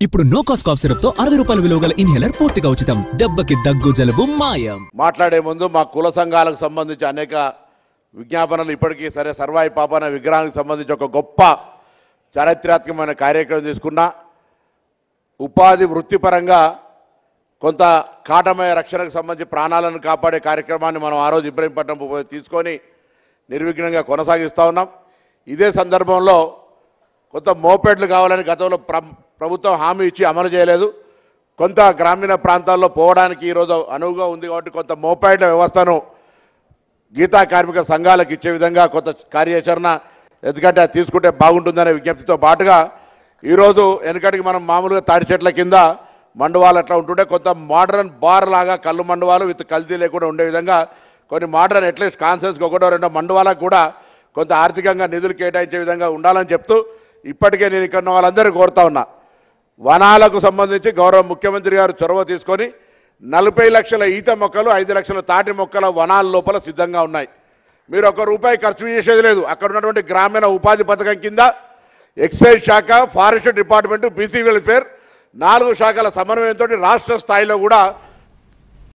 ఇప్పుడు no cost cough syrup తో 60 రూపాయల విలువ గల ఇన్హేలర్ పూర్తిగా ఉచితం. దెబ్బకి దగ్గు జలుబు మాయం. మాట్లాడే ముందు మా కుల సంఘాలకు సంబంధించి అనేక విజ్ఞాపనలు ఇప్పటికీ సరే సర్వాయి పాపన విగ్రహానికి సంబంధించి ఒక గొప్ప చారిత్రాత్మకమైన కార్యక్రమం తీసుకున్నా. ఉపాధి వృత్తిపరంగా కొంత కాటమయ రక్షణకు సంబంధించి ప్రాణాలను కాపాడే కార్యక్రమాన్ని మనం ఆ రోజు ఇబ్రహీంపట్నం తీసుకొని నిర్విఘ్నంగా కొనసాగిస్తూ ఉన్నాం. ఇదే సందర్భంలో కొంత మోపెడ్లు కావాలని గతంలో ప్రభుత్వం హామీ ఇచ్చి అమలు చేయలేదు. కొంత గ్రామీణ ప్రాంతాల్లో పోవడానికి ఈరోజు అనువుగా ఉంది కాబట్టి కొంత మోపెడ్ల వ్యవస్థను గీతా కార్మిక సంఘాలకు ఇచ్చే విధంగా కొంత కార్యాచరణ ఎందుకంటే అది తీసుకుంటే బాగుంటుందనే విజ్ఞప్తితో పాటుగా ఈరోజు వెనకటికి మనం మామూలుగా తాడి చెట్ల కింద మండువాలు అట్లా ఉంటుంటే కొంత మోడర్న్ బార్ లాగా కళ్ళు మండువాలు విత్ కల్తీ లేకుండా ఉండే విధంగా కొన్ని మోడర్న్ అట్లీస్ట్ కాన్సెన్స్కి ఒకటో రెండో మండువాలకు కూడా కొంత ఆర్థికంగా నిధులు కేటాయించే విధంగా ఉండాలని చెప్తూ ఇప్పటికే నేను ఇక్కడ ఉన్న వాళ్ళందరూ కోరుతా ఉన్నా. వనాలకు సంబంధించి గౌరవ ముఖ్యమంత్రి గారు చొరవ తీసుకొని 40 లక్షల ఈత మొక్కలు 5 లక్షల తాటి మొక్కల వనాల లోపల సిద్ధంగా ఉన్నాయి. మీరు ₹1 ఖర్చు చేసేది లేదు. అక్కడ ఉన్నటువంటి గ్రామీణ ఉపాధి పథకం కింద ఎక్సైజ్ శాఖ, ఫారెస్ట్ డిపార్ట్మెంటు, బీసీ వెల్ఫేర్ 4 శాఖల సమన్వయంతో రాష్ట్ర స్థాయిలో కూడా